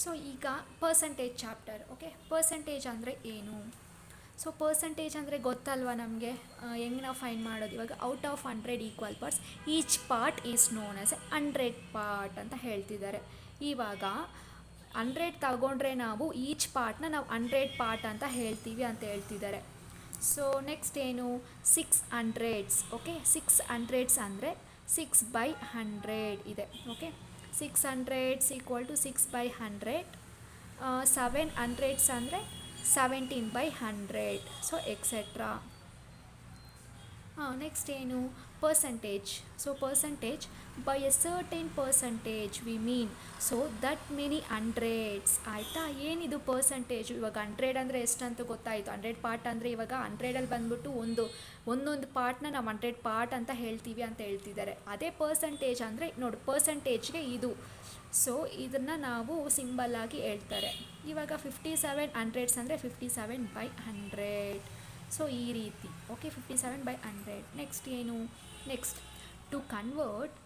So ಈಗ percentage chapter. Okay, percentage ಅಂದರೆ ಏನು? ಸೊ ಪರ್ಸಂಟೇಜ್ ಅಂದರೆ ಗೊತ್ತಲ್ವ ನಮಗೆ, ಹೆಂಗೆ ನಾವು ಫೈಂಡ್ ಮಾಡೋದು. ಇವಾಗ out of 100 equal parts each part is known as A 100 part ಅಂತ ಹೇಳ್ತಿದ್ದಾರೆ. ಇವಾಗ 100 ತಗೊಂಡ್ರೆ ನಾವು ಈಚ್ ಪಾರ್ಟ್ನ ನಾವು 100 ಪಾರ್ಟ್ ಅಂತ ಹೇಳ್ತೀವಿ ಅಂತ ಹೇಳ್ತಿದ್ದಾರೆ. ಸೊ ನೆಕ್ಸ್ಟ್ ಏನು, 600s. ಓಕೆ, 600s ಅಂದರೆ 6/100 ಇದೆ. Okay, 600s equal to 6/100. 700s ಅಂದರೆ 17/100. So etcetera. ನೆಕ್ಸ್ಟ್ ಏನು, percentage. So percentage by a certain percentage we mean so that many hundreds. ಆಯಿತಾ, ಏನಿದು ಪರ್ಸಂಟೇಜ್? ಇವಾಗ 100 ಅಂದರೆ ಎಷ್ಟಂತ ಗೊತ್ತಾಯಿತು. 100 ಪಾರ್ಟ್ ಅಂದರೆ ಇವಾಗ 100ಅಲ್ಲಿ ಬಂದ್ಬಿಟ್ಟು ಒಂದೊಂದು ಪಾರ್ಟ್ನ ನಾವು 100 ಪಾರ್ಟ್ ಅಂತ ಹೇಳ್ತೀವಿ ಅಂತ ಹೇಳ್ತಿದ್ದಾರೆ. ಅದೇ ಪರ್ಸಂಟೇಜ್ ಅಂದರೆ ನೋಡಿ, ಪರ್ಸಂಟೇಜ್ಗೆ ಇದು. ಸೊ ಇದನ್ನು ನಾವು ಸಿಂಬಲ್ ಆಗಿ ಹೇಳ್ತಾರೆ. ಇವಾಗ 5700s ಅಂದರೆ 57/100. ಸೊ ಈ ರೀತಿ. ಓಕೆ, 57/100. ನೆಕ್ಸ್ಟ್ ಏನು, next to convert.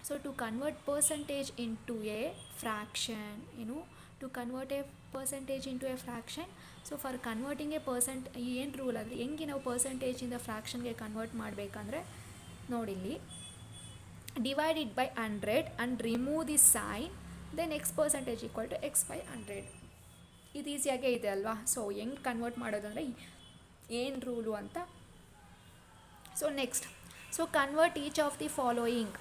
So to convert percentage into a fraction. ಏನು, to convert a percentage into a fraction. So for converting a percent, ಏನು ರೂಲ್ ಅಂದರೆ ಹೆಂಗೆ ನಾವು ಪರ್ಸಂಟೇಜಿಂದ ಫ್ರ್ಯಾಕ್ಷನ್ಗೆ ಕನ್ವರ್ಟ್ ಮಾಡಬೇಕಂದ್ರೆ ನೋಡಿಲ್ಲಿ, divide it by 100 and remove the sign, then x percentage equal to x/100. ಇದು ಈಸಿಯಾಗೇ ಇದೆ ಅಲ್ವಾ. So ಹೆಂಗೆ ಕನ್ವರ್ಟ್ ಮಾಡೋದು ಅಂದರೆ ಏನು ರೂಲು ಅಂತ. So next, so convert each of the following.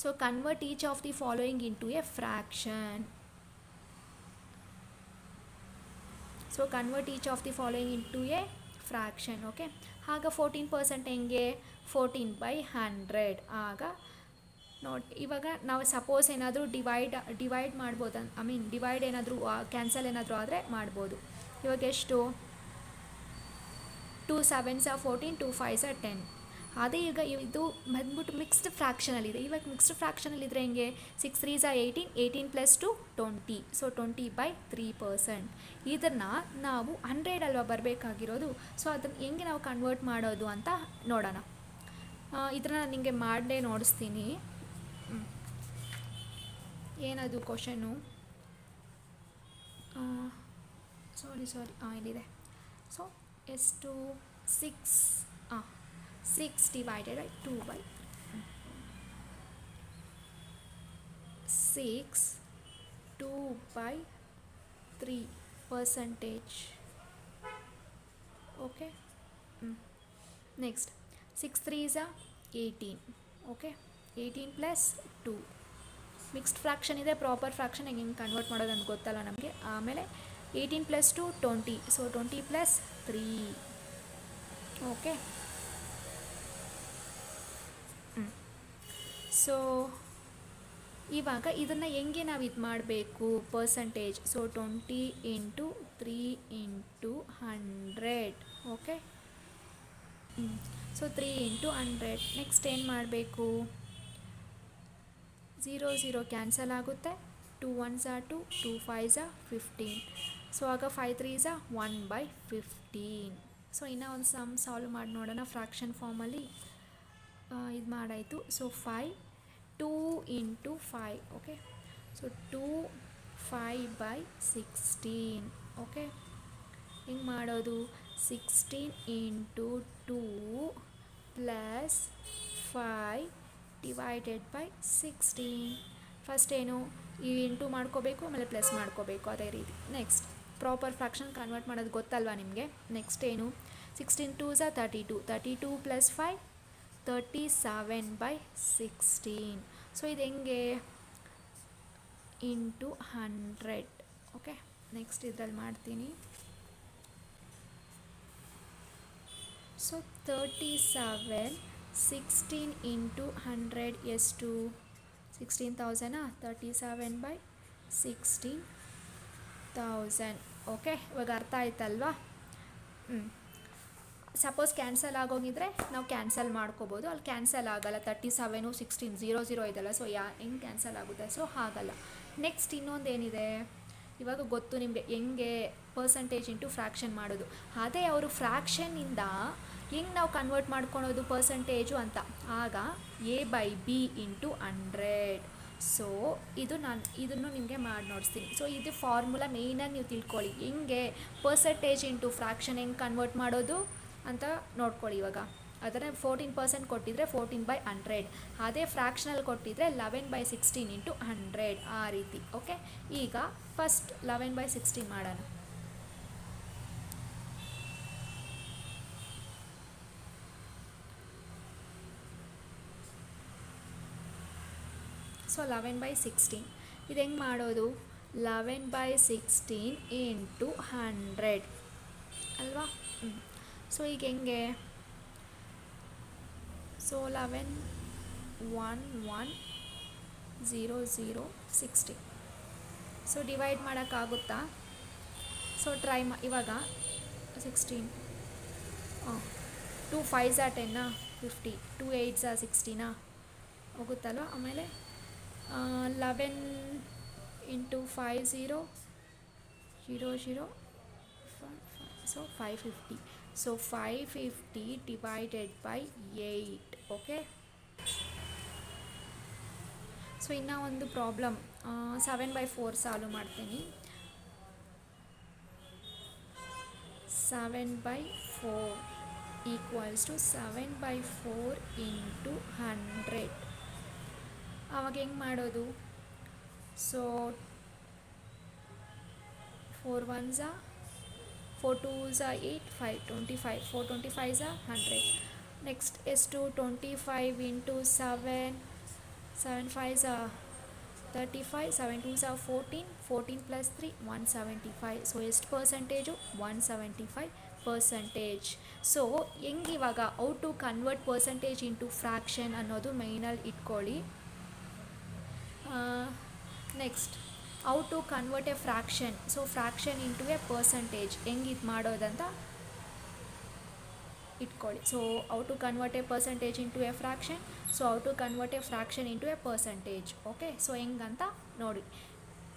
So convert each of the following into a fraction. So convert each of the following into a fraction. Okay, ಆಗ 14% ಹೆಂಗೆ, 14/100. ಆಗ ನೋಡಿ, ಇವಾಗ ನಾವು ಸಪೋಸ್ ಏನಾದರೂ ಡಿವೈಡ್ ಮಾಡ್ಬೋದು. ಡಿವೈಡ್ ಏನಾದರೂ ಕ್ಯಾನ್ಸಲ್ ಏನಾದರೂ ಆದರೆ ಮಾಡ್ಬೋದು. ಇವಾಗ ಎಷ್ಟು, 2 7s are 14, 2 5s are 10. ಅದೇ ಈಗ ಇದು ಬಂದ್ಬಿಟ್ಟು ಮಿಕ್ಸ್ಡ್ ಫ್ರ್ಯಾಕ್ಷನಲ್ಲಿದೆ. ಇವಾಗ ಮಿಕ್ಸ್ಡ್ ಫ್ರ್ಯಾಕ್ಷನಲ್ಲಿದ್ದರೆ ಹೆಂಗೆ, 6 3s are 18, 18 + 2 20. ಸೊ 20/3%. ಇದನ್ನು ನಾವು 100 ಅಲ್ವಾ ಬರಬೇಕಾಗಿರೋದು. ಸೊ ಅದನ್ನು ಹೆಂಗೆ ನಾವು ಕನ್ವರ್ಟ್ ಮಾಡೋದು ಅಂತ ನೋಡೋಣ. ಇದನ್ನು ನಿಮಗೆ ಮಾಡೇ ನೋಡಿಸ್ತೀನಿ. ಏನದು ಕ್ವಶನು, ಸಾರಿ ಇಲ್ಲಿದೆ. ಸೊ ಎಷ್ಟು, 6 divided by 2/6 2/3%. Okay, next 6 3s are 18. Okay, 18 + 2. Mixed fraction ಇದೆ, ಪ್ರಾಪರ್ ಫ್ರ್ಯಾಕ್ಷನ್ ಹೆಂಗೆ ಕನ್ವರ್ಟ್ ಮಾಡೋದು ಅಂತ ಗೊತ್ತಲ್ಲ ನಮಗೆ. ಆಮೇಲೆ 18 + 2 20. ಸೊ 20 + 3. ಓಕೆ, ಸೊ ಇವಾಗ ಇದನ್ನು ಹೆಂಗೆ ನಾವು ಇದು ಮಾಡಬೇಕು percentage. So 20 × 3 × 100. Okay, so 3 × 100. Next ಏನು ಮಾಡಬೇಕು, 0 0 ಕ್ಯಾನ್ಸಲ್ ಆಗುತ್ತೆ. 2 1s are 2, 2 5s are 15. So ಆಗ 5 3s are 1/15. ಸೊ ಇನ್ನೂ ಒಂದು ಸಮ್ ಸಾಲ್ವ್ ಮಾಡಿ ನೋಡೋಣ ಫ್ರ್ಯಾಕ್ಷನ್ ಫಾರ್ಮಲ್ಲಿ. ಇದು ಮಾಡಾಯಿತು. ಸೊ 2 × 5. Okay, so 2 5/16. ಓಕೆ, ಹಿಂಗೆ ಮಾಡೋದು, 16 × 2 + 5 divided by 16. ಫಸ್ಟ್ ಏನು, ಈ ಇಂಟು ಮಾಡ್ಕೋಬೇಕು, ಆಮೇಲೆ ಪ್ಲಸ್ ಮಾಡ್ಕೋಬೇಕು, ಅದೇ ರೀತಿ. ನೆಕ್ಸ್ಟ್ ಪ್ರಾಪರ್ ಫ್ರ್ಯಾಕ್ಷನ್ ಕನ್ವರ್ಟ್ ಮಾಡೋದು ಗೊತ್ತಲ್ವಾ ನಿಮಗೆ. ನೆಕ್ಸ್ಟ್ ಏನು, 16 2s are 32, 32 + 5 37/16. ಸೊ ಇದು ಹೆಂಗೆ, ಇಂಟು 100. ಓಕೆ, ನೆಕ್ಸ್ಟ್ ಇದರಲ್ಲಿ ಮಾಡ್ತೀನಿ. ಸೊ 37 16 × 100 ಎಷ್ಟು, 16,000. 37/16,000. ಓಕೆ, ಇವಾಗ ಅರ್ಥ ಆಯ್ತಲ್ವಾ. ಸಪೋಸ್ ಕ್ಯಾನ್ಸಲ್ ಆಗೋಗಿದ್ರೆ ನಾವು ಕ್ಯಾನ್ಸಲ್ ಮಾಡ್ಕೋಬೋದು. ಅಲ್ಲಿ ಕ್ಯಾನ್ಸಲ್ ಆಗಲ್ಲ. 37 16 0 0 ಇದೆಲ್ಲ. ಸೊ ಹೆಂಗೆ ಕ್ಯಾನ್ಸಲ್ ಆಗುತ್ತೆ, ಸೊ ಆಗಲ್ಲ. ನೆಕ್ಸ್ಟ್ ಇನ್ನೊಂದು ಏನಿದೆ, ಇವಾಗ ಗೊತ್ತು ನಿಮಗೆ ಹೆಂಗೆ ಪರ್ಸಂಟೇಜ್ ಇಂಟು ಫ್ರ್ಯಾಕ್ಷನ್ ಮಾಡೋದು. ಅದೇ ಅವರು ಫ್ರ್ಯಾಕ್ಷನ್ನಿಂದ ಹೆಂಗೆ ನಾವು ಕನ್ವರ್ಟ್ ಮಾಡ್ಕೊಳೋದು ಪರ್ಸಂಟೇಜು ಅಂತ. ಆಗ A/B × 100. ಸೊ ಇದನ್ನು ನಿಮಗೆ ಮಾಡಿ ನೋಡಿಸ್ತೀನಿ. ಸೊ ಇದು ಫಾರ್ಮುಲಾ ಮೇಯ್ನಾಗಿ ನೀವು ತಿಳ್ಕೊಳ್ಳಿ, ಹೆಂಗೆ ಪರ್ಸೆಂಟೇಜ್ ಇಂಟು ಫ್ರ್ಯಾಕ್ಷನ್ ಹೆಂಗೆ ಕನ್ವರ್ಟ್ ಮಾಡೋದು ಅಂತ ನೋಡ್ಕೊಳ್ಳಿ. ಇವಾಗ ಅದನ್ನು 14% ಕೊಟ್ಟಿದ್ರೆ 14/100, ಅದೇ ಫ್ರ್ಯಾಕ್ಷನಲ್ಲಿ ಕೊಟ್ಟಿದ್ರೆ 11/16 ಇಂಟು 100 ಆ ರೀತಿ. ಓಕೆ, ಈಗ ಫಸ್ಟ್ 11/16 ಮಾಡೋಣ. ಸೊ 11/16 ಇದು ಹೆಂಗೆ ಮಾಡೋದು? 11/16 ಇಂಟು 100 ಅಲ್ವಾ? ಸೊ ಈಗ ಹೆಂಗೆ? ಸೊ 11 1 1 0 0 60. ಸೊ ಡಿವೈಡ್ ಮಾಡೋಕ್ಕಾಗುತ್ತಾ? ಸೊ ಟ್ರೈ ಇವಾಗ 16 2 5s 10 50, 2 8s 60 ಹೋಗುತ್ತಲ್ವ. ಆಮೇಲೆ 11 into 5 0 0 0 so 550. So 550 divided by 8. Okay, so ಇನ್ನೂ ಒಂದು ಪ್ರಾಬ್ಲಮ್ 7/4 ಸಾಲ್ವ್ ಮಾಡ್ತೀನಿ. 7/4 ಈಕ್ವಲ್ಸ್ ಟು 7/4 ಇಂಟು 100. ಆವಾಗ ಹೆಂಗೆ ಮಾಡೋದು? So 4 1s 4 2s 8 5 25, 4 25s 100. Next ಎಷ್ಟು? 25 into 7 7 5s 35, 7 2s 14, 14 plus 3 175. So ಎಷ್ಟು ಪರ್ಸೆಂಟೇಜು? 175%. ಸೊ ಹೆಂಗಿವಾಗ how to convert percentage into fraction ಅನ್ನೋದು ಮೈನಲ್ಲಿ ಇಟ್ಕೊಳ್ಳಿ. Next how to convert a fraction. So fraction into a percentage ಹೆಂಗೆ ಇದು ಮಾಡೋದಂತ ಇಟ್ಕೊಳ್ಳಿ. So how to convert a percentage into a fraction. So how to convert a fraction into a percentage. Okay, so ಹೆಂಗಂತ ನೋಡಿ.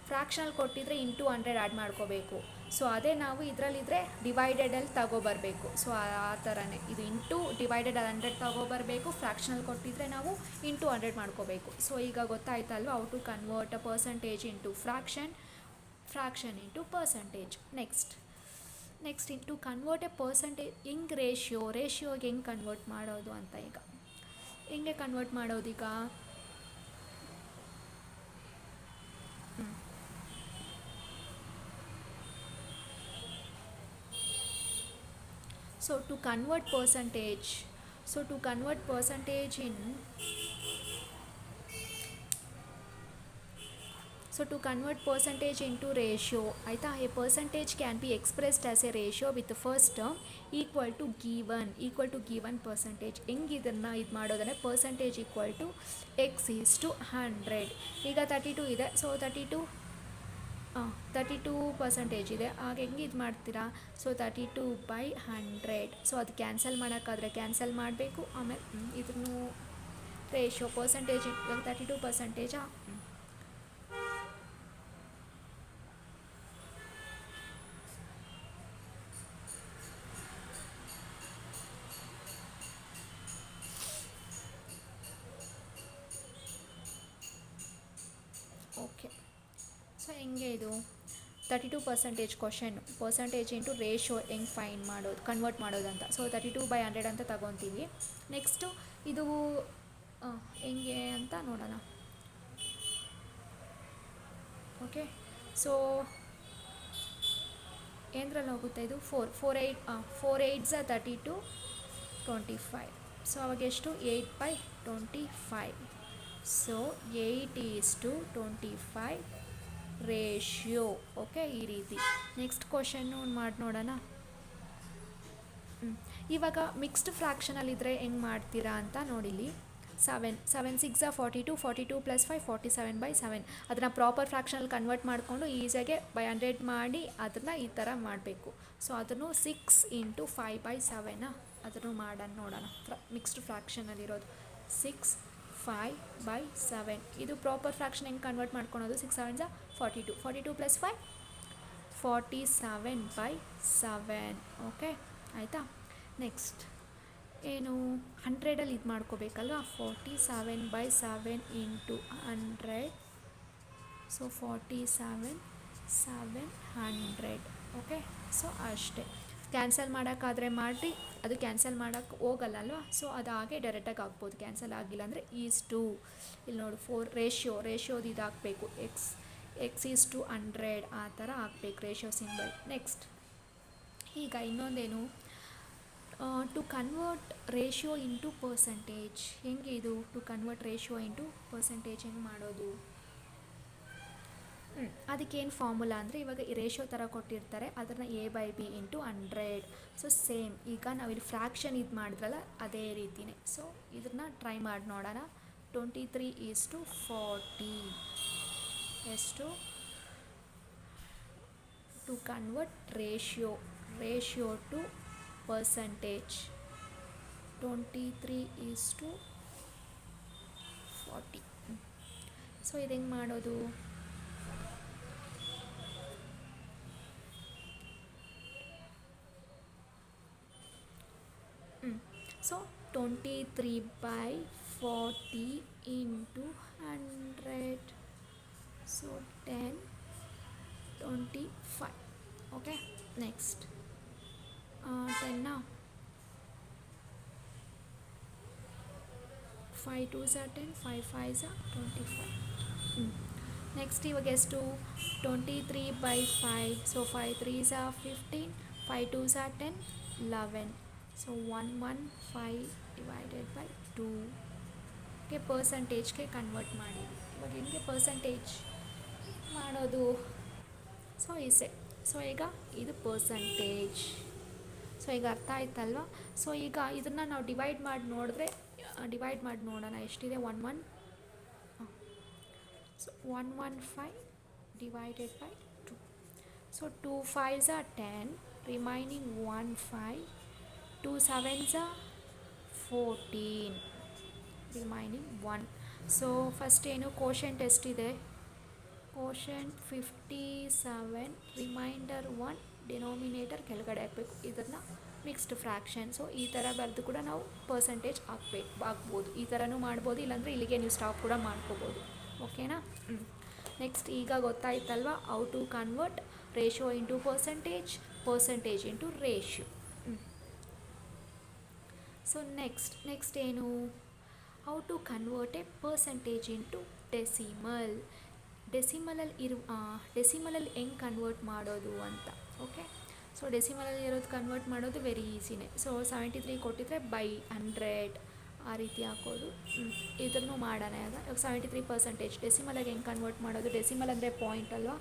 ಫ್ರ್ಯಾಕ್ಷನಲ್ಲಿ ಕೊಟ್ಟಿದ್ರೆ into 100 add ಮಾಡ್ಕೋಬೇಕು. So ಅದೇ ನಾವು ಇದರಲ್ಲಿದ್ದರೆ ಡಿವೈಡೆಡಲ್ಲಿ ತಗೋಬರಬೇಕು. ಸೊ ಆ ಥರನೇ ಇದು ಇಂಟು ಡಿವೈಡೆಡ್ 100 ತಗೋಬರಬೇಕು. ಫ್ರ್ಯಾಕ್ಷನಲ್ಲಿ ಕೊಟ್ಟಿದ್ರೆ ನಾವು ಇಂಟು 100 ಮಾಡ್ಕೋಬೇಕು. ಸೊ ಈಗ ಗೊತ್ತಾಯ್ತಲ್ವ how to convert a percentage into fraction, fraction into percentage. Next into convert a percentage ಹೆಂಗೆ ರೇಷಿಯೋಗೆ ಹೆಂಗೆ ಕನ್ವರ್ಟ್ ಮಾಡೋದು ಅಂತ. ಈಗ ಹೆಂಗೆ ಕನ್ವರ್ಟ್ ಮಾಡೋದೀಗ? So to convert percentage into ratio, ಆಯಿತಾ? a percentage can be expressed as a ratio with the first term equal to given percentage. ಹೆಂಗೆ ಇದನ್ನು ಇದು ಮಾಡೋದಂದರೆ percentage equal to x is to 100. ಈಗ 32 ಇದೆ. ಸೊ 32% ಇದೆ. ಆಗ ಹೆಂಗೆ ಇದು ಮಾಡ್ತೀರಾ? ಸೊ 32/100. ಸೊ ಅದು ಕ್ಯಾನ್ಸಲ್ ಮಾಡೋಕ್ಕಾದರೆ ಕ್ಯಾನ್ಸಲ್ ಮಾಡಬೇಕು. ಆಮೇಲೆ ಇದನ್ನು ರೇಷಿಯೋ ಪರ್ಸೆಂಟೇಜ್ 32%. ಓಕೆ, ಸೊ ಹೆಂಗೆ ಇದು 32% ಕ್ವಶನ್, ಪರ್ಸೆಂಟೇಜ್ ಇಂಟು ರೇಷಿಯೋ ಹೆಂಗೆ ಫೈಂಡ್ ಮಾಡೋದು, ಕನ್ವರ್ಟ್ ಮಾಡೋದಂತ. ಸೊ 32/100 ಅಂತ ತಗೊತೀವಿ. ನೆಕ್ಸ್ಟು ಇದು ಹೆಂಗೆ ಅಂತ ನೋಡೋಣ. ಓಕೆ, ಸೊ ಏನರಲ್ಲಿ ಹೋಗುತ್ತೆ ಇದು? 4 8s 32 25. ಸೊ ಅವಾಗ ಎಷ್ಟು? 8/25. So 8:25 ratio. ಓಕೆ, ಈ ರೀತಿ. ನೆಕ್ಸ್ಟ್ ಕ್ವಶನ್ನು ಮಾಡಿ ನೋಡೋಣ. ಇವಾಗ ಮಿಕ್ಸ್ಡ್ ಫ್ರ್ಯಾಕ್ಷನಲ್ಲಿದ್ದರೆ ಹೆಂಗೆ ಮಾಡ್ತೀರಾ ಅಂತ ನೋಡಿಲಿ. 7 6 42, 42 + 5 47/7. ಅದನ್ನು ಪ್ರಾಪರ್ ಫ್ರ್ಯಾಕ್ಷನಲ್ಲಿ ಕನ್ವರ್ಟ್ ಮಾಡಿಕೊಂಡು ಈಸಿಯಾಗೆ ಬೈ 100 ಮಾಡಿ ಅದನ್ನು ಈ ಥರ ಮಾಡಬೇಕು. ಸೊ ಅದನ್ನು 6 ಇಂಟು 5/7 ಅದನ್ನು ಮಾಡೋಣ ನೋಡೋಣ. ಮಿಕ್ಸ್ಡ್ ಫ್ರ್ಯಾಕ್ಷನಲ್ಲಿರೋದು 6 5/7. ಇದು ಪ್ರಾಪರ್ ಫ್ರ್ಯಾಕ್ಷನ್ ಹೆಂಗೆ ಕನ್ವರ್ಟ್ ಮಾಡ್ಕೊಳೋದು? 6 7s 42, 42 + 5 47/7. ಓಕೆ, ಆಯಿತಾ? ನೆಕ್ಸ್ಟ್ ಏನು 100ಅಲ್ಲಿ ಇದು ಮಾಡ್ಕೋಬೇಕಲ್ವ, 47/7 ಇಂಟು 100, ಸೊ 47,700. ಓಕೆ, ಸೊ ಅಷ್ಟೇ. ಕ್ಯಾನ್ಸಲ್ ಮಾಡೋಕ್ಕಾದರೆ ಮಾಡಿ, ಅದು ಕ್ಯಾನ್ಸಲ್ ಮಾಡೋಕ್ಕೆ ಹೋಗಲ್ಲ ಅಲ್ವಾ, ಸೊ ಅದು ಹಾಗೆ ಡೈರೆಕ್ಟಾಗಿ ಆಗ್ಬೋದು. ಕ್ಯಾನ್ಸಲ್ ಆಗಿಲ್ಲ ಅಂದರೆ ಈಸ್ಟು, ಇಲ್ಲಿ ನೋಡು 4 ರೇಷ್ಯೋದು ಇದು ಹಾಕಬೇಕು, ಎಕ್ಸ್ ಈಸ್ಟು 100 ಆ ಥರ ಹಾಕ್ಬೇಕು ರೇಷ್ಯೋ ಸಿಂಬಲ್. ನೆಕ್ಸ್ಟ್ ಈಗ ಇನ್ನೊಂದೇನು, to convert ratio into percentage. ಹೆಂಗೆ ಇದು to convert ratio into percentage ಹೆಂಗೆ ಮಾಡೋದು? ಅದಕ್ಕೇನು ಫಾರ್ಮುಲಾ ಅಂದರೆ, ಇವಾಗ ಈ ರೇಷ್ಯೋ ಥರ ಕೊಟ್ಟಿರ್ತಾರೆ, ಅದನ್ನು A/B ಇಂಟು 100. ಸೊ ಸೇಮ್ ಈಗ ನಾವಿಲ್ಲಿ ಫ್ರ್ಯಾಕ್ಷನ್ ಇದು ಮಾಡಿದ್ರಲ್ಲ ಅದೇ ರೀತಿಯೇ. ಸೊ ಇದನ್ನು ಟ್ರೈ ಮಾಡಿ ನೋಡೋಣ. 23:40 ಎಷ್ಟು? To convert ratio to percentage 23:40. So ಇದು ಹೆಂಗೆ ಮಾಡೋದು? So 23/40 into 100, so 10, 25. Okay, next 10 5 2s are 10, 5 5s are 25. Next ಇವಾಗ ಎಷ್ಟು? 23/5, so 5 3s are 15, 5 2s are 10, 11. So 115 divided by 2. Okay, ಪರ್ಸಂಟೇಜ್ಗೆ ಕನ್ವರ್ಟ್ ಮಾಡಿದ್ವಿ. ಇವಾಗ ಹೆಂಗೆ ಪರ್ಸಂಟೇಜ್ ಮಾಡೋದು? ಸೊ ಸೊ ಈಗ ಇದು ಪರ್ಸಂಟೇಜ್. ಸೊ ಈಗ ಅರ್ಥ ಆಯ್ತಲ್ವ? ಸೊ ಈಗ ಇದನ್ನು ನಾವು ಡಿವೈಡ್ ಮಾಡಿ ನೋಡೋಣ. ಎಷ್ಟಿದೆ? 115 divided by 2. So 2 5s are 10, remaining 1 5, 2 7s are 14, remaining 1. So first ಏನು ಕೋಶೆಂಟ್ ಎಷ್ಟಿದೆ? ಕೋಶೆಂಟ್ 57, ರಿಮೈಂಡರ್ 1, ಡಿನೋಮಿನೇಟರ್ ಕೆಳಗಡೆ ಹಾಕಬೇಕು. ಇದನ್ನು ಮಿಕ್ಸ್ಡ್ ಫ್ರ್ಯಾಕ್ಷನ್. ಸೊ ಈ ಥರ ಬರೆದು ಕೂಡ ನಾವು ಪರ್ಸಂಟೇಜ್ ಹಾಕ್ಬೋದು. ಈ ಥರನೂ ಮಾಡ್ಬೋದು, ಇಲ್ಲಾಂದರೆ ಇಲ್ಲಿಗೆ ನೀವು ಸ್ಟಾಪ್ ಕೂಡ ಮಾಡ್ಕೋಬೋದು. ಓಕೆನಾ? ನೆಕ್ಸ್ಟ್ ಈಗ ಗೊತ್ತಾಯ್ತಲ್ವ how to convert ratio into percentage into ratio. So next ಏನು? How to convert a percentage into decimal. ಡೆಸಿಮಲಲ್ಲಿ ಹೆಂಗೆ ಕನ್ವರ್ಟ್ ಮಾಡೋದು ಅಂತ. ಓಕೆ, ಸೊ ಡೆಸಿಮಲಲ್ಲಿ ಇರೋದು ಕನ್ವರ್ಟ್ ಮಾಡೋದು ವೆರಿ ಈಸಿನೇ. ಸೊ 73 ಕೊಟ್ಟಿದ್ರೆ ಬೈ 100 ಆ ರೀತಿ ಹಾಕೋದು. ಇದನ್ನು ಮಾಡೋಣ. ಇವಾಗ 73% ಡೆಸಿಮಲಾಗಿ ಹೆಂಗೆ ಕನ್ವರ್ಟ್ ಮಾಡೋದು? ಡೆಸಿಮಲ್ ಅಂದರೆ ಪಾಯಿಂಟ್ ಅಲ್ವಾ,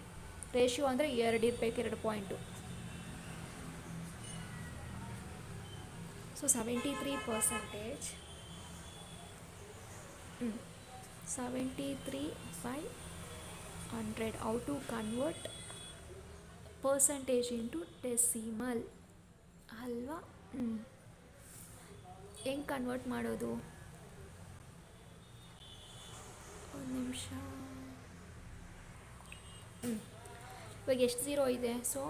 ರೇಷ್ಯೋ ಅಂದರೆ 2 ಇರಬೇಕು, 2 point. So 73%, 73/100. How to convert percentage into decimal ಅಲ್ವಾ? ಹೆಂಗೆ ಕನ್ವರ್ಟ್ ಮಾಡೋದು? ಒಂದು ನಿಮಿಷ. ಇವಾಗ ಎಷ್ಟು 0 ಇದೆ? ಸೊ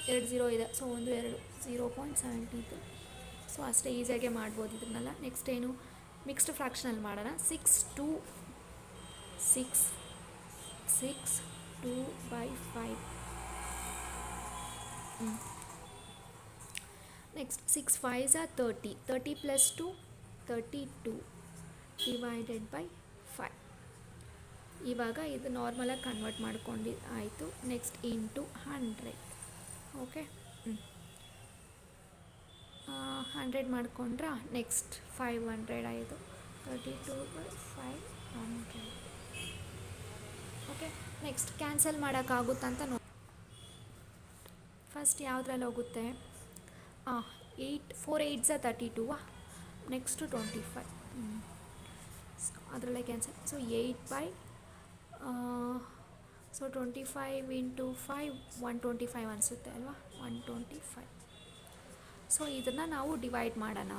2 0 ಇದೆ. ಸೊ 1 2 0.73. ಸೊ ಅಷ್ಟೇ ಈಸಿಯಾಗೆ ಮಾಡ್ಬೋದು ಇದನ್ನೆಲ್ಲ. ನೆಕ್ಸ್ಟ್ ಏನು? ಮಿಕ್ಸ್ಡ್ ಫ್ರ್ಯಾಕ್ಷನಲ್ಲಿ ಮಾಡೋಣ. 6 2/5. Next 6 5s are 30, 30 + 2 32 divided by 5. ಇವಾಗ ಇದು ನಾರ್ಮಲಾಗಿ ಕನ್ವರ್ಟ್ ಮಾಡ್ಕೊಂಡು ಆಯಿತು. Next into 100. ಓಕೆ, 100 ಮಾಡ್ಕೊಂಡ್ರಾ? ನೆಕ್ಸ್ಟ್ 500 ಆಯಿತು. 32/500. ಓಕೆ, ನೆಕ್ಸ್ಟ್ ಕ್ಯಾನ್ಸಲ್ ಮಾಡೋಕ್ಕಾಗುತ್ತಂತ ನೋಡಿ. ಫಸ್ಟ್ ಯಾವುದ್ರಲ್ಲಿ ಹೋಗುತ್ತೆ? 4 8s are 32. ನೆಕ್ಸ್ಟು 25. ಅದರಲ್ಲೇ ಕ್ಯಾನ್ಸಲ್. ಸೊ 25 ಇಂಟು 5 125 ಅನಿಸುತ್ತೆ ಅಲ್ವಾ? 125. ಸೊ ಇದನ್ನು ನಾವು ಡಿವೈಡ್ ಮಾಡೋಣ.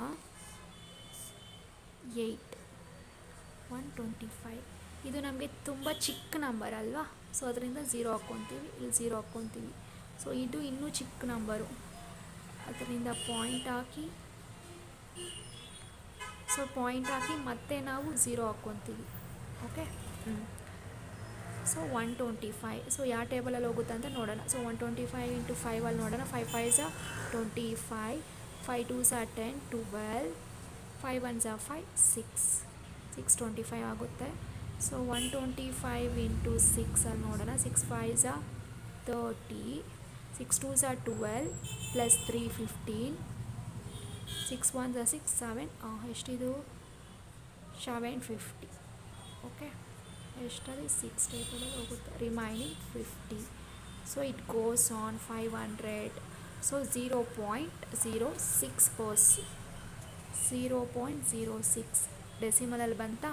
8 125. ಇದು ನಮಗೆ ತುಂಬ ಚಿಕ್ಕ ನಂಬರ್ ಅಲ್ವಾ? ಸೊ ಅದರಿಂದ 0 ಹಾಕ್ಕೊತೀವಿ, ಇಲ್ಲಿ 0 ಹಾಕ್ಕೊತೀವಿ. ಸೊ ಇದು ಇನ್ನೂ ಚಿಕ್ಕ ನಂಬರು, ಅದರಿಂದ ಪಾಯಿಂಟ್ ಹಾಕಿ ಸೊ ಪಾಯಿಂಟ್ ಹಾಕಿ ಮತ್ತೆ ನಾವು 0 ಹಾಕ್ಕೊತೀವಿ. ಓಕೆ. ಸೊ 125. ಸೊ ಯಾವ ಟೇಬಲಲ್ಲಿ ಹೋಗುತ್ತೆ ಅಂತ ನೋಡೋಣ. ಸೊ 125 ಇಂಟು 5 ಅಲ್ಲಿ ನೋಡೋಣ. 5 5 25, 5 2 10, 12, 5 1 5, 6, 625 ಆಗುತ್ತೆ. ಸೊ 125 ಇಂಟು 6 ಅಲ್ಲಿ ನೋಡೋಣ. 6 5 30, 6 2 12 ಪ್ಲಸ್ 3 15, 6 1 6 7, ಎಷ್ಟಿದು 750. ಓಕೆ, ಎಷ್ಟಲ್ಲಿ 6 ಟೇಬಲಲ್ಲಿ ಹೋಗುತ್ತೆ. Remaining 50. So it goes on 500. So 0.06%, 0.06 ಡೆಸಿಮಲಲ್ಲಿ ಬಂತಾ?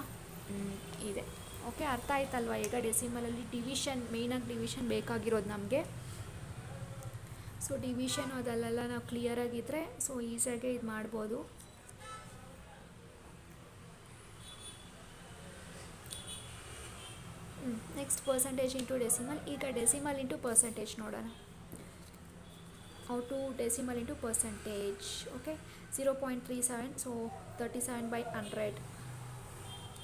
ಇದೆ. ಓಕೆ, ಅರ್ಥ ಆಯ್ತಲ್ವ ಈಗ? ಡೆಸಿಮಲಲ್ಲಿ ಡಿವಿಷನ್, ಮೇಯ್ನಾಗಿ ಡಿವಿಷನ್ ಬೇಕಾಗಿರೋದು ನಮಗೆ. ಸೊ ಡಿವಿಷನ್ ಅದಲ್ಲೆಲ್ಲ ನಾವು ಕ್ಲಿಯರಾಗಿದ್ದರೆ ಸೊ ಈಸಿಯಾಗೆ ಇದು ಮಾಡ್ಬೋದು. Next percentage into decimal. ಈಗ ಡೆಸಿಮಲ್ ಇಂಟು ಪರ್ಸೆಂಟೇಜ್ ನೋಡೋಣ. How to decimal into percentage. Okay, 0.37. So 37/100,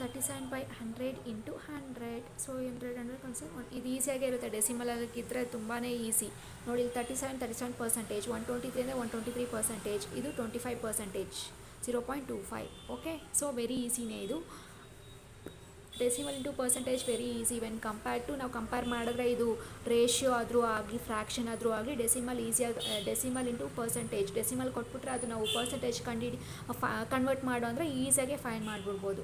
37/100 into 100. So 100 convert ಇದು ಈಸಿಯಾಗೇ ಇರುತ್ತೆ. ಡೆಸಿಮಲಲ್ಲಿದ್ದರೆ ತುಂಬಾ ಈಸಿ. ನೋಡಿ, 37%, 123 ಅಂದರೆ 123%, ಇದು 25%, 0.25. ಓಕೆ, ಸೊ ವೆರಿ ಈಸಿನೇ ಇದು. Decimal into percentage very easy when compared to, ನಾವು ಕಂಪೇರ್ ಮಾಡಿದ್ರೆ ಇದು ರೇಷಿಯೋ ಆದರೂ ಆಗಲಿ ಫ್ರ್ಯಾಕ್ಷನ್ ಆದರೂ ಆಗಲಿ ಡೆಸಿಮಲ್ ಈಸಿಯಾಗಿ, ಡೆಸಿಮಲ್ ಇಂಟು ಪರ್ಸೆಂಟೇಜ್, ಡೆಸಿಮಲ್ ಕೊಟ್ಬಿಟ್ರೆ ಅದು ನಾವು ಪರ್ಸೆಂಟೇಜ್ ಕನ್ವರ್ಟ್ ಮಾಡೋ ಅಂದರೆ ಈಸಿಯಾಗೆ ಫೈನ್ ಮಾಡಿಬಿಡ್ಬೋದು.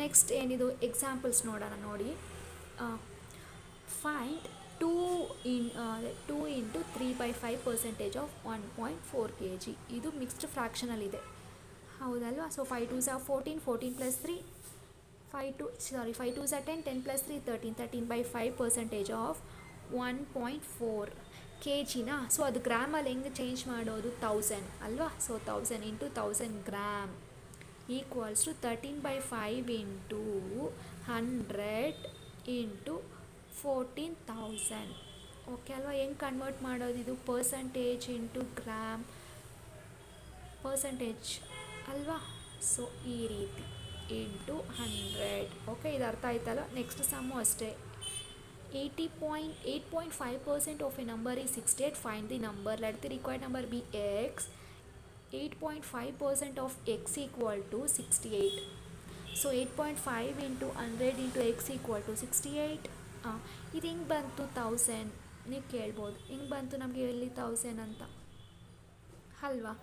ನೆಕ್ಸ್ಟ್ ಏನಿದು ಎಕ್ಸಾಂಪಲ್ಸ್ ನೋಡೋಣ. ನೋಡಿ, ಫೈಂಡ್ 2 ಇಂಟು 3/5% ಆಫ್ 1.4 kg. ಇದು ಮಿಕ್ಸ್ಡ್ ಫ್ರ್ಯಾಕ್ಷನಲ್ಲಿದೆ, ಹೌದಲ್ವಾ? So 5 2 14, 14 plus 3 5 2 10, 10 plus 3 13, 13/5% of 1.4 kg. So ಅದು ಗ್ರಾಮಲ್ಲಿ ಹೆಂಗೆ ಚೇಂಜ್ ಮಾಡೋದು? 1000 ಅಲ್ವಾ? So 1000 into 1000 gram equals to 13/5 into 100 into 14,000. Okay ಅಲ್ವಾ? ಹೆಂಗೆ ಕನ್ವರ್ಟ್ ಮಾಡೋದು ಇದು? ಪರ್ಸಂಟೇಜ್ ಇಂಟು ಗ್ರಾಮ್ ಪರ್ಸಂಟೇಜ್ ಅಲ್ವಾ? ಸೊ ಈ ರೀತಿ ಇಂಟು 100. ಓಕೆ, ಇದು ಅರ್ಥ ಆಯ್ತಲ್ಲ? ನೆಕ್ಸ್ಟ್ ಸಮ್ಮು ಅಷ್ಟೇ. 8.5% of a number is 68. Find the number. Let the required number be x. 8.5% of x equal to 68. So 8.5 into 100 into x equal to 68. ಇದು ಹಿಂಗೆ ಬಂತು 1000. ನೀವು ಕೇಳ್ಬೋದು, ಹಿಂಗೆ ಬಂತು ನಮಗೆ ಎಲ್ಲಿ 1000 ಅಂತ ಅಲ್ವಾ?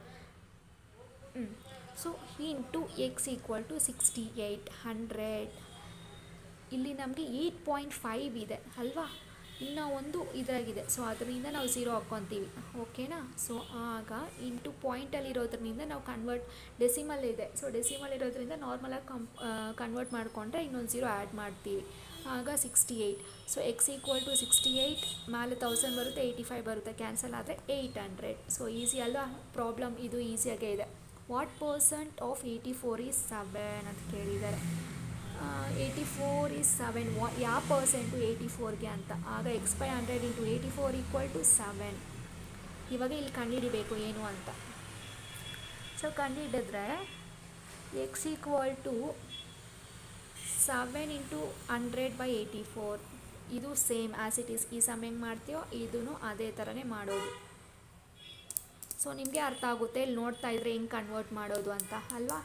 So into x equal to 68, 100. ಇಲ್ಲಿ ನಮಗೆ 8.5 ಇದೆ ಅಲ್ವಾ? ಇನ್ನು ಒಂದು ಇದಾಗಿದೆ, ಸೊ ಅದರಿಂದ ನಾವು 0 ಹಾಕ್ಕೊತೀವಿ. ಓಕೆನಾ? ಸೊ ಆಗ ಇಂಟು ಪಾಯಿಂಟಲ್ಲಿರೋದ್ರಿಂದ ನಾವು ಡೆಸಿಮಲ್ ಇದೆ, ಸೊ ಡೆಸಿಮಲ್ ಇರೋದ್ರಿಂದ ನಾರ್ಮಲಾಗಿ ಕನ್ವರ್ಟ್ ಮಾಡಿಕೊಂಡ್ರೆ ಇನ್ನೊಂದು 0 ಆ್ಯಡ್ ಮಾಡ್ತೀವಿ, ಆಗ 68. ಸೊ ಎಕ್ಸ್ ಈಕ್ವಲ್ ಟು 68 ಮೇಲೆ 1000 ಬರುತ್ತೆ, 85 ಬರುತ್ತೆ, ಕ್ಯಾನ್ಸಲ್ ಆದರೆ 800. ಸೊ ಈಸಿ ಅಲ್ವಾ? ಪ್ರಾಬ್ಲಮ್ ಇದು ಈಸಿಯಾಗೇ ಇದೆ. ವಾಟ್ ಪರ್ಸೆಂಟ್ ಆಫ್ 84 ಈಸ್ 7 ಅಂತ ಕೇಳಿದ್ದಾರೆ. 84 ಈಸ್ 7. ಯಾವ ಪರ್ಸೆಂಟು 84ಗೆ ಅಂತ? ಆಗ x/100 ಇಂಟು 84 ಈಕ್ವಲ್ ಟು 7. ಇವಾಗ ಇಲ್ಲಿ ಕಂಡುಹಿಡಿಬೇಕು ಏನು ಅಂತ. ಸೊ ಕಂಡುಹಿಡಿದ್ರೆ ಎಕ್ಸ್ ಈಕ್ವಲ್ ಟು 7 ಇಂಟು 100/84. ಇದು ಸೇಮ್ ಆ್ಯಸ್ ಇಟ್ ಈಸ್. ಈ ಸಮ್ ಹೆಂಗೆ ಮಾಡ್ತೀಯೋ ಇದೂ ಅದೇ ಥರನೇ ಮಾಡೋದು. ಸೊ ನಿಮಗೆ ಅರ್ಥ ಆಗುತ್ತೆ ಇಲ್ಲಿ ನೋಡ್ತಾ ಇದ್ರೆ ಹೆಂಗೆ ಕನ್ವರ್ಟ್ ಮಾಡೋದು ಅಂತ ಅಲ್ವಾ?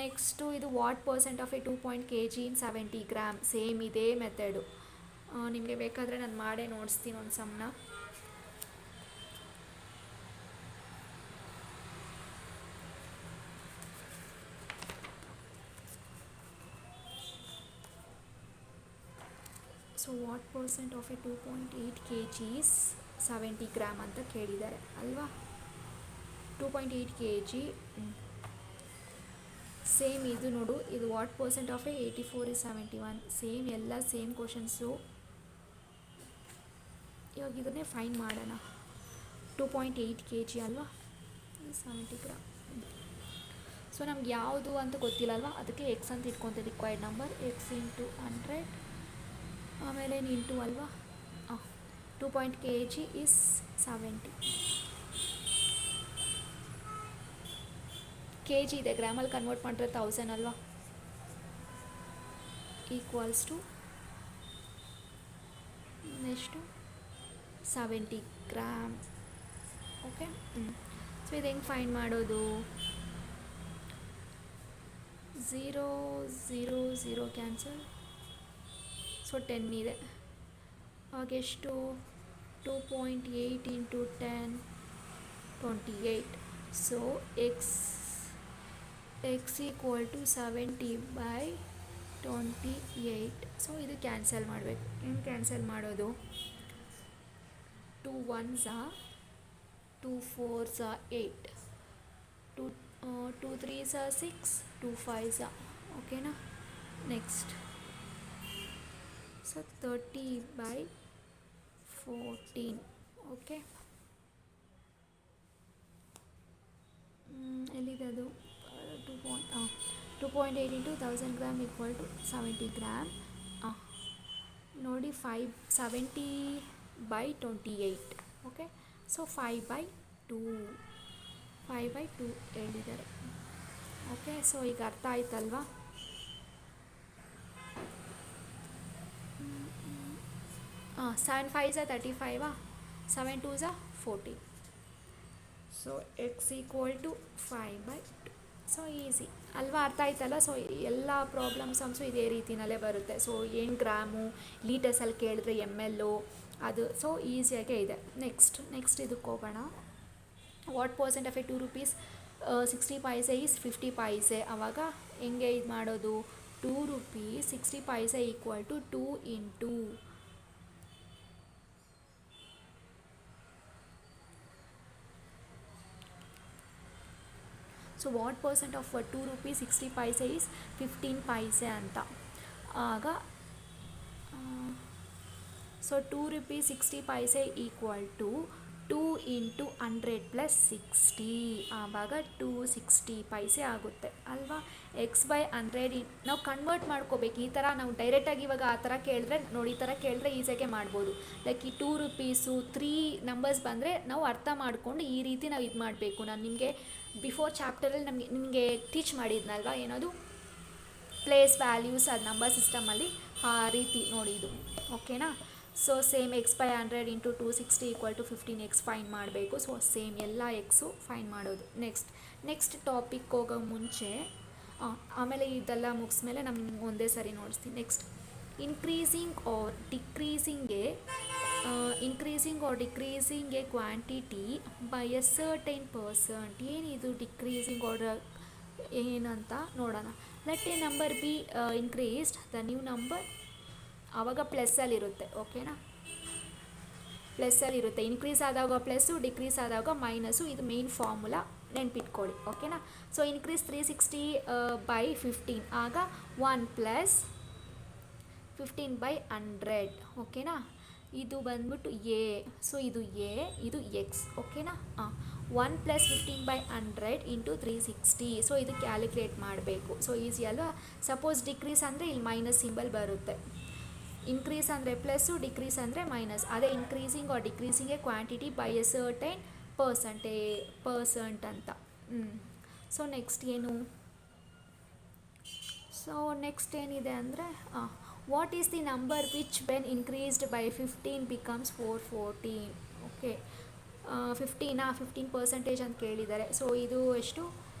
ನೆಕ್ಸ್ಟು ಇದು what percent of a 2 kg in 70 gram. Same ಇದೇ ಮೆಥಡು. ನಿಮಗೆ ಬೇಕಾದರೆ ನಾನು ಮಾಡೇ ನೋಡಿಸ್ತೀನಿ ಒಂದು ಸಮ್ನ. So what percent of a 2.8 kg is 70 gram ಅಂತ ಕೇಳಿದ್ದಾರೆ ಅಲ್ವಾ? 2.8 kg. ಸೇಮ್ ಇದು ನೋಡು, ಇದು what percent of a 84 is 71. Same, ಎಲ್ಲ ಸೇಮ್ ಕ್ವಶನ್ಸು. ಇವಾಗ ಇದನ್ನೇ ಫೈನ್ ಮಾಡೋಣ. 2.8 kg ಅಲ್ವಾ? 70 ಗ್ರಾಮ್. ಸೊ ನಮ್ಗೆ ಯಾವುದು ಅಂತ ಗೊತ್ತಿಲ್ಲ ಅಲ್ವಾ? ಅದಕ್ಕೆ ಎಕ್ಸ್ ಅಂತ ಇಟ್ಕೊತೀವಿ. ರಿಕ್ವೈರ್ಡ್ ನಂಬರ್ ಎಕ್ಸ್ ಇಂಟು 100 ಆಮೇಲೆ ಇಂಟು ಅಲ್ವಾ? 2 kg ಈಸ್ 70. ಕೆ ಜಿ ಇದೆ, ಗ್ರಾಮಲ್ಲಿ ಕನ್ವರ್ಟ್ ಮಾಡಿದ್ರೆ 1000 ಅಲ್ವಾ, equals to next 70 gram. Okay. So ಇದು ಹೆಂಗೆ ಫೈಂಡ್ ಮಾಡೋದು? 0 0 0 ಕ್ಯಾನ್ಸಲ್, ಸೊ 10 ಇದೆ. ಆಗ ಎಷ್ಟು? 2.8 into 10 28. So x equal to 70/28. So ಇದು ಕ್ಯಾನ್ಸಲ್ ಮಾಡಬೇಕು. ಹೆಂಗೆ ಕ್ಯಾನ್ಸಲ್ ಮಾಡೋದು? 2 1s 2 4s 8, 2 3s 6, 2 5s. ಓಕೆನಾ? Next so 30/14. ಓಕೆ, ಎಲ್ಲಿದೆ ಅದು? 2.8 into 1000 gram equal to 70 gram. ನೋಡಿ 70/28. ಓಕೆ, ಸೊ 5/2 ಹೇಳಿದ್ದಾರೆ. ಓಕೆ, ಸೊ ಈಗ ಅರ್ಥ ಆಯ್ತಲ್ವಾ? 7 5s 35, 7 2s 40. So x equal to 5/2. So easy ಅಲ್ವಾ? ಅರ್ಥ ಆಯ್ತಲ್ಲ? ಸೊ ಎಲ್ಲ ಪ್ರಾಬ್ಲಮ್ ಸಮ್ಸು ಇದೇ ರೀತಿಯಲ್ಲೇ ಬರುತ್ತೆ. ಸೊ ಏನು ಗ್ರಾಮು ಲೀಟರ್ಸಲ್ಲಿ ಕೇಳಿದ್ರೆ ML ಅದು, ಸೊ ಈಸಿಯಾಗೇ ಇದೆ. ನೆಕ್ಸ್ಟ್ ಇದಕ್ಕೆ ಹೋಗೋಣ. What percent of a 2 rupees 60 paise is 50 paise. ಆವಾಗ ಹೆಂಗೆ ಇದು ಮಾಡೋದು? 2 rupees 60 paise equal to 2 into so what percent of 2 rupees 60 paise is 15 paise ಅಂತ. ಆಗ so 2 rupees 60 paise equal to 2 into 100 plus 60. ಆವಾಗ 260 paise ಆಗುತ್ತೆ ಅಲ್ವಾ? x/100 ನಾವು ಕನ್ವರ್ಟ್ ಮಾಡ್ಕೋಬೇಕು. ಈ ಥರ ನಾವು ಡೈರೆಕ್ಟಾಗಿ ಇವಾಗ ಆ ಥರ ಕೇಳಿದ್ರೆ ನೋಡಿ, ಈ ಥರ ಕೇಳಿದ್ರೆ ಈಸಿಯಾಗೆ ಮಾಡ್ಬೋದು. ಲೈಕ್ ಈ 2 rupees 3 ನಂಬರ್ಸ್ ಬಂದರೆ ನಾವು ಅರ್ಥ ಮಾಡಿಕೊಂಡು ಈ ರೀತಿ ನಾವು ಇದು ಮಾಡಬೇಕು. ನಾನು ನಿಮಗೆ ಬಿಫೋರ್ ಚಾಪ್ಟರಲ್ಲಿ ನಿಮಗೆ ಟೀಚ್ ಮಾಡಿದ್ನಲ್ವ, ಏನದು ಪ್ಲೇಸ್ ವ್ಯಾಲ್ಯೂಸ್, ಅದು ನಂಬರ್ ಸಿಸ್ಟಮಲ್ಲಿ ಆ ರೀತಿ ನೋಡಿ ಇದು. ಓಕೆನಾ? So same x/100 into 260 equal to 15x find ಮಾಡಬೇಕು. ಸೊ ಸೇಮ್ ಎಲ್ಲ ಎಕ್ಸು ಫೈಂಡ್ ಮಾಡೋದು. ನೆಕ್ಸ್ಟ್ ಟಾಪಿಕ್ ಹೋಗೋ ಮುಂಚೆ ಆಮೇಲೆ ಇದೆಲ್ಲ ಮುಗಿಸ್ಮೇಲೆ ನಮ್ಗೆ ಒಂದೇ ಸರಿ ನೋಡಿಸ್ತೀನಿ. Next increasing or decreasing a quantity by a certain percent. ಏನಿದು ಡಿಕ್ರೀಸಿಂಗ್ ಆರ್ಡರ್ ಏನಂತ ನೋಡೋಣ. Let a number be increased, the new number ಆವಾಗ ಪ್ಲಸ್ಸಲ್ಲಿರುತ್ತೆ. ಓಕೆನಾ? ಪ್ಲಸ್ಸಲ್ಲಿರುತ್ತೆ. ಇನ್ಕ್ರೀಸ್ ಆದಾಗ ಪ್ಲಸ್ಸು, ಡಿಕ್ರೀಸ್ ಆದಾಗ ಮೈನಸ್ಸು. ಇದು ಮೇನ್ ಫಾರ್ಮುಲಾ, ನೆನ್ಪಿಟ್ಕೊಳ್ಳಿ. ಓಕೆನಾ? ಸೊ ಇನ್ಕ್ರೀಸ್ 360/15 ಆಗ 1 ಪ್ಲಸ್ 15/100. ಓಕೆನಾ? ಇದು ಬಂದ್ಬಿಟ್ಟು ಎ. ಸೊ ಇದು ಎ, ಇದು ಎಕ್ಸ್. ಓಕೆನಾ? 1 ಪ್ಲಸ್ 15/100 ಇಂಟು 360. ಸೊ ಇದು ಕ್ಯಾಲ್ಕುಲೇಟ್ ಮಾಡಬೇಕು. ಸೊ ಈಸಿ ಅಲ್ವಾ? ಸಪೋಸ್ ಡಿಕ್ರೀಸ್ ಅಂದರೆ ಇಲ್ಲಿ ಮೈನಸ್ ಸಿಂಬಲ್ ಬರುತ್ತೆ. ಇನ್ಕ್ರೀಸ್ ಅಂದರೆ ಪ್ಲಸ್ಸು, ಡಿಕ್ರೀಸ್ ಅಂದರೆ ಮೈನಸ್. ಅದೇ increasing or decreasing a quantity by a certain percent ಅಂತ. ಸೊ ನೆಕ್ಸ್ಟ್ ಏನಿದೆ ಅಂದರೆ what is the number which when increased by 15 becomes 414. Okay, 15% ಅಂತ ಕೇಳಿದ್ದಾರೆ. ಸೊ ಇದು ಎಷ್ಟು,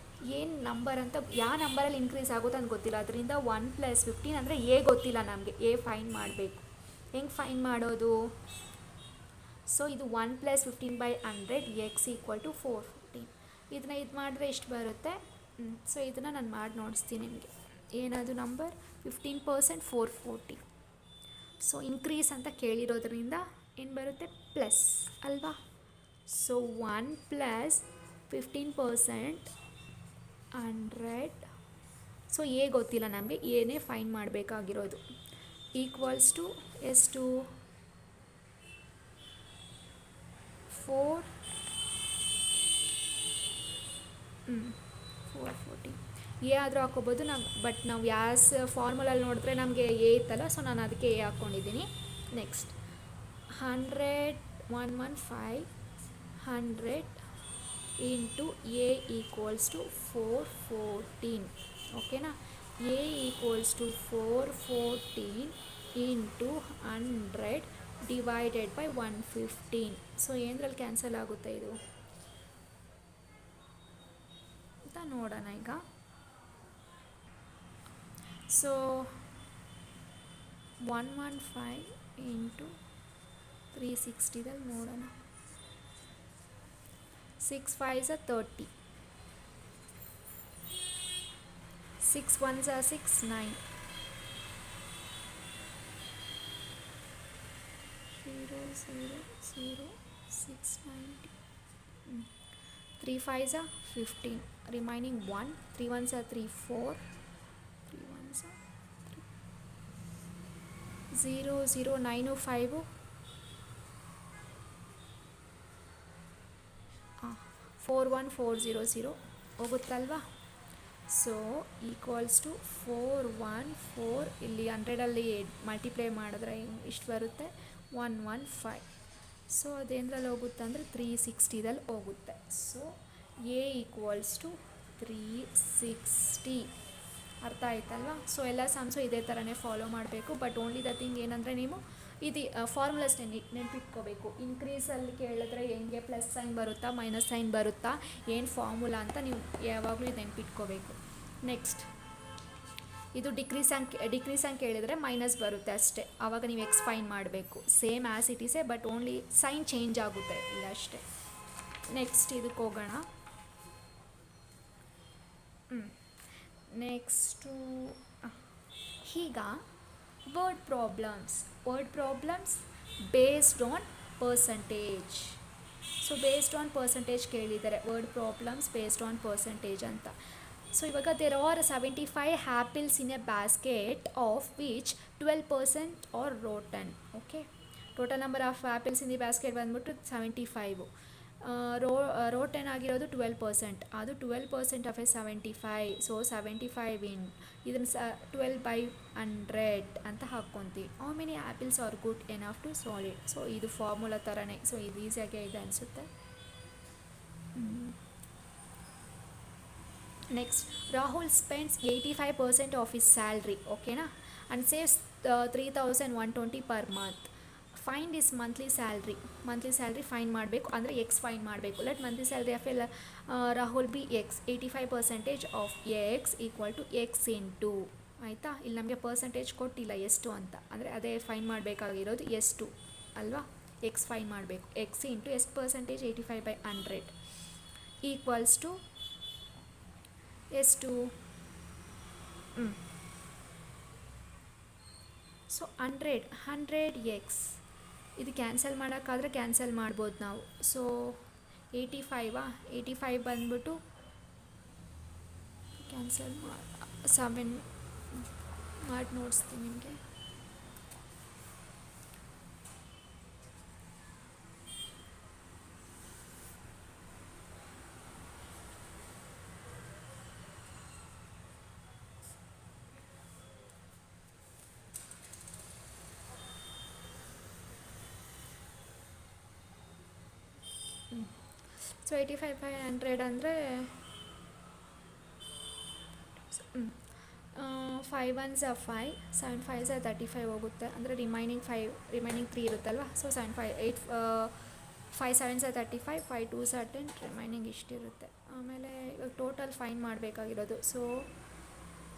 ಏನು ನಂಬರ್ ಅಂತ, ಯಾವ ನಂಬರಲ್ಲಿ ಇನ್ಕ್ರೀಸ್ ಆಗುತ್ತೆ ಅಂತ ಗೊತ್ತಿಲ್ಲ. ಅದರಿಂದ 1 ಪ್ಲಸ್ 15 ಅಂದರೆ ಎ ಗೊತ್ತಿಲ್ಲ ನಮಗೆ. ಎ ಫೈಂಡ್ ಮಾಡಬೇಕು. ಹೆಂಗೆ ಫೈಂಡ್ ಮಾಡೋದು? ಸೊ ಇದು 1 ಪ್ಲಸ್ 15/100 ಎಕ್ಸ್ ಈಕ್ವಲ್ ಟು 414. ಇದನ್ನ ಇದು ಮಾಡಿದ್ರೆ ಎಷ್ಟು ಬರುತ್ತೆ? ಸೊ ಇದನ್ನು ನಾನು ಮಾಡಿ ನೋಡಿಸ್ತೀನಿ ನಿಮಗೆ. ಏನದು ನಂಬರ್? 15% 440. ಸೊ ಇನ್ಕ್ರೀಸ್ ಅಂತ ಕೇಳಿರೋದ್ರಿಂದ ಏನು ಬರುತ್ತೆ? ಪ್ಲಸ್ ಅಲ್ವಾ? So 1 plus 15% 100. ಸೊ ಎ ಗೊತ್ತಿಲ್ಲ ನಮಗೆ, ಏನೇ ಫೈಂಡ್ ಮಾಡಬೇಕಾಗಿರೋದು. ಈಕ್ವಲ್ಸ್ ಟು ಎಷ್ಟು? 440. ಎ ಆದರೂ ಹಾಕೋಬೋದು ನಾವು, ಬಟ್ ನಾವು ಯಾಸ್ ಫಾರ್ಮುಲಲ್ಲಿ ನೋಡಿದ್ರೆ ನಮಗೆ ಎ ಇತ್ತಲ್ಲ, ಸೊ ನಾನು ಅದಕ್ಕೆ ಎ ಹಾಕ್ಕೊಂಡಿದ್ದೀನಿ. Next 115 100 into a equals to 414 ಓಕೆನಾ. A equals to 414 into 100 divided by 115. So ಏನರಲ್ಲಿ ಕ್ಯಾನ್ಸಲ್ ಆಗುತ್ತೆ ಇದು ಅಂತ ನೋಡೋಣ ಈಗ. ಸೊ 115 ಇಂಟು 360ದಲ್ಲಿ ನೋಡೋಣ. 6 5s are 30, 6 1s are 6 9, 0 0 0 690, 3 5s are 15, remaining 1, 3 1s are 3 4, 3 1s are 0 0 9 5 41400 ಹೋಗುತ್ತಲ್ವಾ. So equals to 414 ಇಲ್ಲಿ 100ಅಲ್ಲಿ ಮಲ್ಟಿಪ್ಲೈ ಮಾಡಿದ್ರೆ ಇಷ್ಟು ಬರುತ್ತೆ 115. ಸೊ ಅದೇನರಲ್ಲಿ ಹೋಗುತ್ತೆ ಅಂದರೆ 360ದಲ್ಲಿ ಹೋಗುತ್ತೆ. So a equals to 360. ಅರ್ಥ ಆಯ್ತಲ್ವಾ. ಸೊ ಎಲ್ಲ ಸಮ್ಸು ಇದೇ ಥರನೇ ಫಾಲೋ ಮಾಡಬೇಕು. ಬಟ್ ಓನ್ಲಿ ದ ಥಿಂಗ್ ಏನಂದರೆ ನೀವು ಇದು ಫಾರ್ಮುಲಾಸ್ ನೆನಪಿಟ್ಕೋಬೇಕು. ಇನ್ಕ್ರೀಸಲ್ಲಿ ಕೇಳಿದ್ರೆ ಹೆಂಗೆ ಪ್ಲಸ್ ಸೈನ್ ಬರುತ್ತಾ ಮೈನಸ್ ಸೈನ್ ಬರುತ್ತಾ ಏನು ಫಾರ್ಮುಲಾ ಅಂತ ನೀವು ಯಾವಾಗಲೂ ಇದು ನೆನಪಿಟ್ಕೋಬೇಕು. ನೆಕ್ಸ್ಟ್ ಇದು ಡಿಕ್ರೀಸ್ ಹಂಗೆ ಕೇಳಿದರೆ ಮೈನಸ್ ಬರುತ್ತೆ ಅಷ್ಟೇ. ಆವಾಗ ನೀವು ಎಕ್ಸ್ ಫೈನ್ ಮಾಡಬೇಕು. ಸೇಮ್ ಆ್ಯಸ್ ಇಟ್ ಈಸೇ, ಬಟ್ ಓನ್ಲಿ ಸೈನ್ ಚೇಂಜ್ ಆಗುತ್ತೆ ಇಲ್ಲ ಅಷ್ಟೇ. ನೆಕ್ಸ್ಟ್ ಇದಕ್ಕೆ ಹೋಗೋಣ. ನೆಕ್ಸ್ಟು ಈಗ word problems based on percentage. So based on percentage ಕೇಳಿದ್ದಾರೆ, word problems based on percentage ಅಂತ. ಸೊ ಇವಾಗ there are 75 apples in a basket of which 12% are rotten. Okay, total number of apples in the basket ಬಂದ್ಬಿಟ್ಟು 75. Rotten ಆಗಿರೋದು 12%. ಅದು 12% of A 75. So 75 ಇನ್ ಇದನ್ನು 12/100 ಅಂತ ಹಾಕ್ಕೊತೀವಿ. How many apples are good enough to sold. So ಇದು formula ಥರನೇ. So ಇದು ಈಸಿಯಾಗೆ ಇದೆ ಅನಿಸುತ್ತೆ. Next, Rahul spends 85% of his salary, ಓಕೆನಾ, and saves 3120 per month. Find his monthly salary find ಮಾಡಬೇಕು, ಅಂದರೆ ಎಕ್ಸ್ ಫೈನ್ ಮಾಡಬೇಕು. ಲೆಟ್ ಮಂತ್ಲಿ ಸ್ಯಾಲ್ರಿ ಆಫ್ ಎಲ್ Rahul be x. 85% of x equal to x into, ಆಯಿತಾ. ಇಲ್ಲಿ ನಮಗೆ ಪರ್ಸಂಟೇಜ್ ಕೊಟ್ಟಿಲ್ಲ ಎಷ್ಟು ಅಂತ, ಅಂದರೆ ಅದೇ ಫೈನ್ ಮಾಡಬೇಕಾಗಿರೋದು ಎಷ್ಟು ಅಲ್ವಾ. ಎಕ್ಸ್ ಫೈನ್ ಮಾಡಬೇಕು. ಎಕ್ಸ್ ಇಂಟು ಎಷ್ಟು ಪರ್ಸಂಟೇಜ್ 85/100 ಈಕ್ವಲ್ಸ್ ಟು ಎಷ್ಟು. So 100 X. ಇದು ಕ್ಯಾನ್ಸಲ್ ಮಾಡೋಕ್ಕಾದರೆ ಕ್ಯಾನ್ಸಲ್ ಮಾಡ್ಬೋದು ನಾವು. ಸೊ 85 ಬಂದ್ಬಿಟ್ಟು ಕ್ಯಾನ್ಸಲ್ 7 ಮಾಡಿ ನೋಡಿಸ್ತೀನಿ ನಿಮಗೆ. ಸೊ 85/100 ಅಂದರೆ 5 1s are 5, 7 5s are 35 ಹೋಗುತ್ತೆ. ಅಂದರೆ ರಿಮೈನಿಂಗ್ 3 ಇರುತ್ತಲ್ವ. So 5 7s are 35, 5 2s are 10, remaining ಇಷ್ಟಿರುತ್ತೆ. ಆಮೇಲೆ ಇವಾಗ ಟೋಟಲ್ ಫೈನ್ ಮಾಡಬೇಕಾಗಿರೋದು. ಸೊ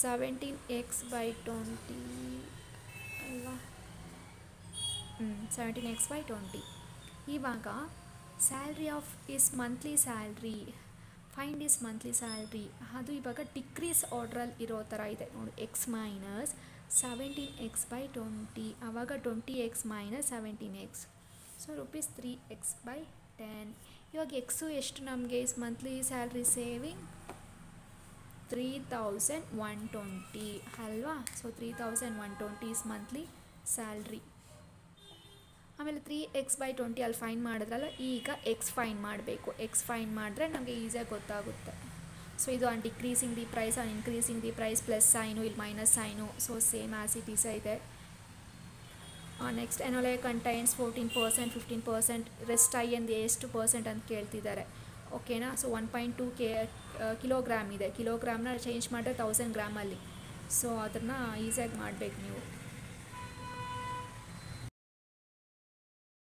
17x/20 ಅಲ್ವಾ. 17x/20. ಇವಾಗ salary of is monthly salary, find his monthly salary. ಅದು ಇವಾಗ ಡಿಕ್ರೀಸ್ ಆರ್ಡ್ರಲ್ಲಿ ಇರೋ ಥರ ಇದೆ ನೋಡಿ. ಎಕ್ಸ್ ಮೈನಸ್ 17x/20, ಆವಾಗ 20x minus 17x. So rupees 3x/10. ಇವಾಗ ಎಕ್ಸು ಎಷ್ಟು ನಮಗೆ ಇಸ್ ಮಂತ್ಲಿ ಸ್ಯಾಲ್ರಿ ಸೇವಿಂಗ್ 3120 ಅಲ್ವಾ. So 3120 is monthly salary. ಆಮೇಲೆ 3x/20 ಅಲ್ಲಿ ಫೈನ್ ಮಾಡಿದ್ರಲ್ಲ, ಈಗ ಎಕ್ಸ್ ಫೈನ್ ಮಾಡಬೇಕು. ಎಕ್ಸ್ ಫೈನ್ ಮಾಡಿದ್ರೆ ನಮಗೆ ಈಸಿಯಾಗಿ ಗೊತ್ತಾಗುತ್ತೆ. ಸೊ ಇದು on decreasing the price, on increasing the price plus sign, ಇಲ್ಲಿ minus sign. So same as it is ಇದೆ. ನೆಕ್ಸ್ಟ್ ಎನೊಲೆ ಕಂಟೈನ್ಸ್ 14%, 15%, ರೆಸ್ಟ್ ಐ ಎಂದು ಎಷ್ಟು ಪರ್ಸೆಂಟ್ ಅಂತ ಕೇಳ್ತಿದ್ದಾರೆ. ಓಕೆನಾ. ಸೊ 1.2 ಕಿಲೋಗ್ರಾಮ್ ಇದೆ, ಕಿಲೋಗ್ರಾಮ್ನ ಚೇಂಜ್ ಮಾಡಿದ್ರೆ 1000 ಗ್ರಾಮಲ್ಲಿ. ಸೊ ಅದನ್ನು ಈಸಿಯಾಗಿ ಮಾಡಬೇಕು ನೀವು.